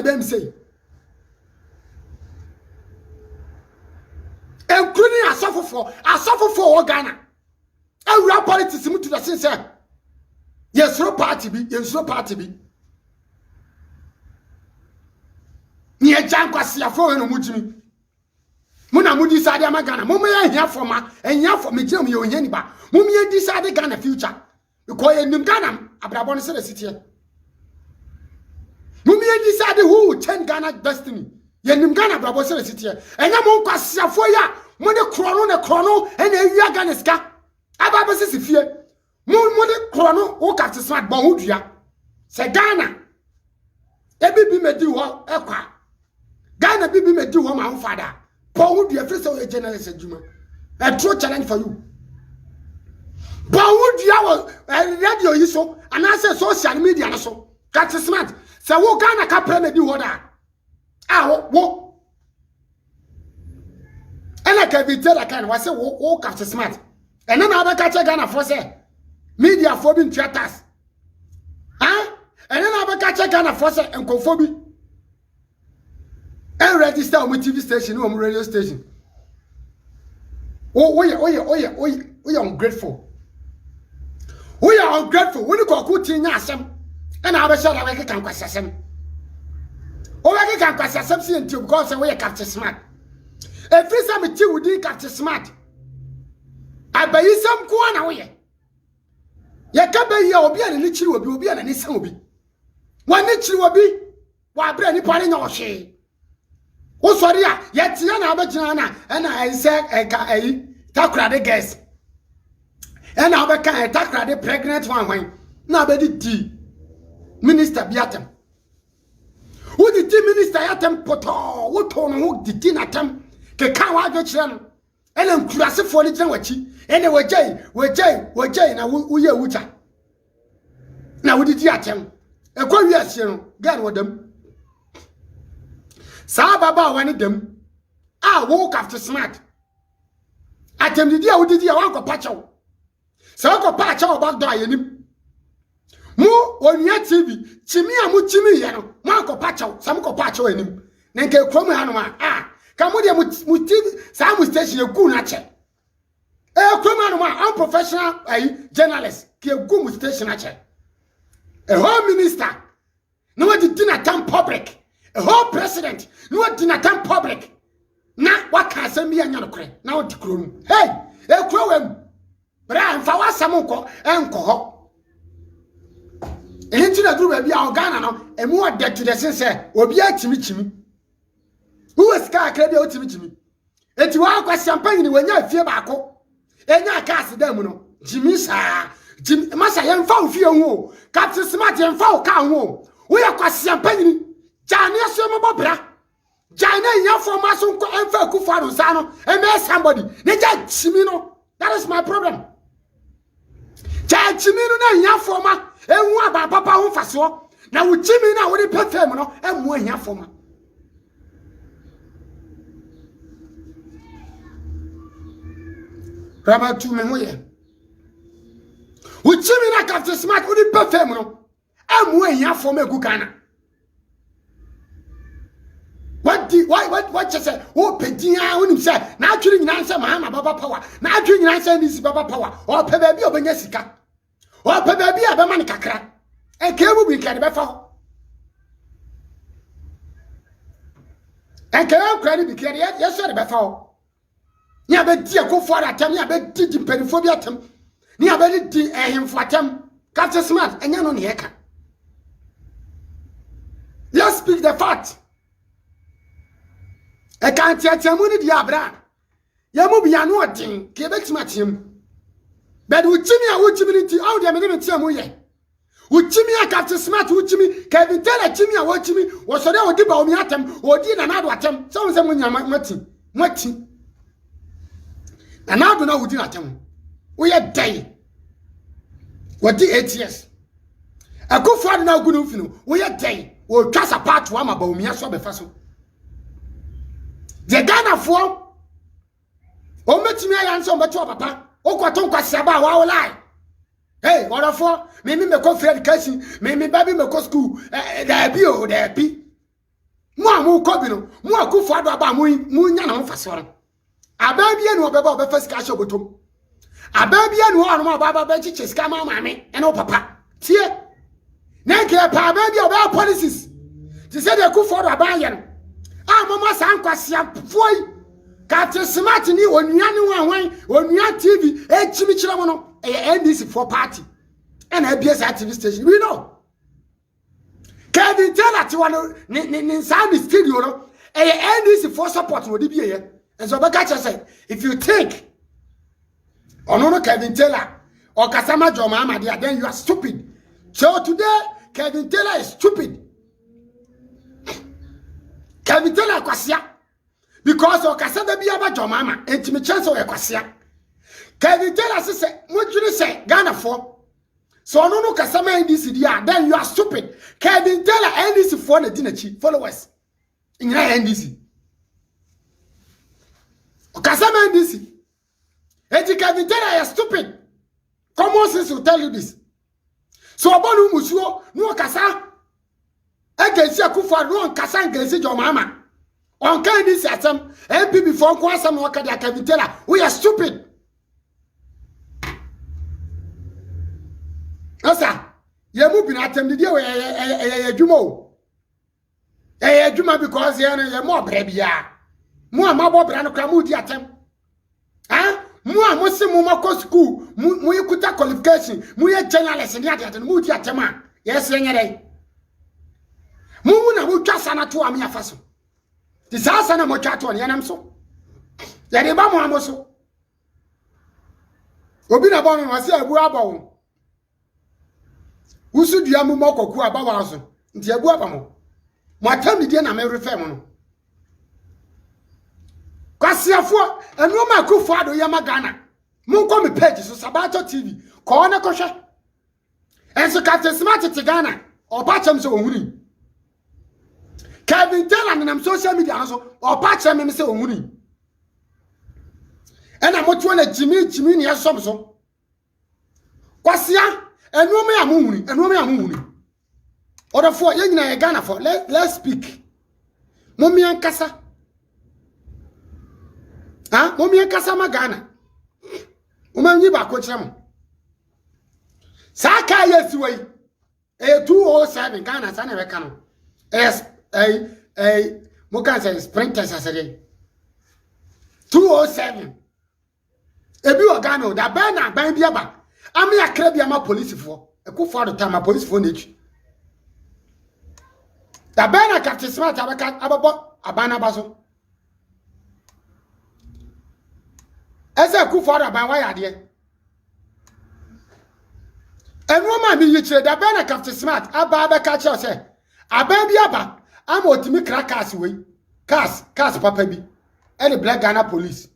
dem say enkuni asofofo o Ghana ewura politics mu to the sense yes no party bi ni ejankwase afo no mujimi muna mudi sade amagana mum ye hia foma megina mu ye ohia ni ba mum ye di sade Ghana future because ye nim Ghana abrabo no se sitie mum ye di sade who will change Ghana destiny ye nim Ghana abrabo se sitie enya mo nkwase afo ya mo de krono ena ewia Ghana ska aba be se fie mo de krono wo ka smart bon ho dua se Ghana ebibi medi ho ekwa Ghana bibi medi ho ma ho fada Paul do free so a journalist adwuma a true challenge for you Paul do our radio yi so and I say social media na so cat smart say wo Ghana ka pre di ho da wo ena ka bi tell kan wa say wo cat smart and na aba ka che Ghana for say media for bi theaters and na aba ka che Ghana for say enkofobi and register on TV station or radio station. Oh, we are ungrateful. We are ungrateful. When you go cutting yasem, and I was sure I can question. Oh, I can question something because we are capture smart. If this time you would capture smart, I buy you some corner away. Ya kabe ya obi an ni chiri obi an ni san obi. One ni chiri obi, wa bre ni pare nya ohwe. O sorry ya tia na abegina na na ense takrade guys na abeka takrade pregnant one na abedi di minister biatem wo di minister yatem poto wo to no wo di na tem ke kan wa adwo kire no ena nkurasefo ni gina wachi ene wajai na wo ye wucha na wo di atem ekwa wi asie no gan wodam sa baba wani dem wo after smart atem didi a wodidi a wanko pacho sa wanko pacho back door yenim mu onua TV chimi a mu chimi ye no wanko pacho sa mko pacho yenim na nke krom ha no ka mu de mu TV sa mu station egu na che krom ha no unprofessional journalist ke egu mu station na che a home minister no what did dinner time public a whole president no dinner time public na waka asem ya nya no kre na odi krom hey e krowem bra mfa wasam nko enko ho ehinti na duru ba bia Ghana no emu ode to the sense obi a chimi who is ka akra bia o chimi eti wa akwasiam panyi ni wanya fie baako enya ka aseda mu no jimi saa jimi masa ye mfa ofie hu captain smart ye mfa o ka hu wo ya kwasiam panyi Jani asemo bobra. Jani ya forma so nko emfa kufa no sa no. Eme somebody. Ne ja chimi no. That is my problem. Ja chimi no na ya forma. Enwu aba papa ho faso. Na wo chimi na wo de perfume no. Emu ya forma. Raba tu me ho ye. Wo chimi na captain smart wo de perfume no. Emu ya forma egu Ghana. What just say? Oh, Pedia, when him say, now killing answer, Mahama Baba power, now killing answer this Baba power, or Pebaby or Benyesica, or Pebaby Abamanica, and Kebu be carried before. And Kebu credit be carried, yes, sir, before. Near bed dear go for a time, near bed did in pedophobiatum, near bed did him for them, Captain Smart, and yan on the heck. Let's speak the fact. I can't tell you the abra. Yamu be an ordin, Quebec Matim. But with Jimmy, I would Jimmy, all the minimum Tiamuye. With Jimmy, I got to smart with Jimmy, Kevin tell a Jimmy, I watch Jimmy, or so they would give me at them, or did another attempt. Some of them when you're Martin. And now do know who did at them. We are day. What the 8 years? A good father now good enough. We are day. We'll cast apart to Amma Baumia so be fast. The Ghana for o metimi ayanso beto papa o kwaton kwasiaba wa lie. Hey, what for? Me me ko free education, me baby me ko school. There be. Mo amu kobi no, mo akufo ado aba mo nya na mo fasoro. Aba bia no obeba obefa sika sho botom. Aba bia no ono ma baba ba chiche sika ma maame ene o papa. Tie. Na ke pa aba bia oba policies. Ti se de akufo ado aba ye no. Ah mama san kwasia foi. Ka te smart ni onua ne wanwan, onua TV e chimi kire mo no. E NDC for party. And ABS TV station. We know. Kevin Taylor ti wano ni sound studio no. NDC for support wo di bi ye. And so Beka say if you think no Kevin Taylor or Kasama Joma Amadi, then you are stupid. So today Kevin Taylor is stupid. Kevin Taylor kwasia because o Kasama bi aba Joma Ama entimi chance o kwasia. Kevin Taylor say mo dwene say Ghana for so no Kasama NDC dia, then you are stupid. Kevin Taylor NDC for na dinachi followers. Inyina NDC. Kasama NDC. Eti Kevin Taylor is stupid. Common sense will tell you this. So abonu musuo no kasa. Agency Akufo no kasa agency Joma Ama. On kan NDC atem MP before ko asem no ka dia Kevin Taylor. We are stupid. Asa, ye mu bi na atem de we adwuma o. Adwuma because ye mo bra bia. Mo amabo bra no kra mu di atem. Ah? Mo amosi mo makọ school, mo yekuta qualification, mo ye journalist ni ade mo di atem a. Yes ye nyere. Mo na mo twa sana to am ya faso. Ti sa sana mo twa to ne yanam so. Ye de ba mo amoso. Obi na ba mo se abu abawo. Usu dua mu mokoku aba wazo nti abu aba mo atam die na me refer mo no kwasiafo enu ma Akufo ado ya magana mo nko me page so Sabato TV ko na ko hwe enso Captain Smart te Ghana oba chem so ohuri Kevin Taylor na social media so oba chem me se ohuri ena moto na jimi ne yasom so kwasia Enuome ya muhuni. Order for ye nyina ye Ghana for. Let's speak. Momi ankasa. Ha? Momi ankasa ma Ghana. Umanyi ba ko kire mo. Saka yesi wei. 207 Ghana sa na be kanu. Yes, mo kan say sprinters asede. 207. Ebi o Ghana da ban na ban bia ba. Ami akrabia ma police for Akufo ado time police for nechi da bana Captain Smart ababo abana baso eze Akufo ado aban wa yade enu ma mi yikire da bana Captain Smart aba ka che se aban bi aba ama otimi crackers we cars papa bi e the Black Ghana police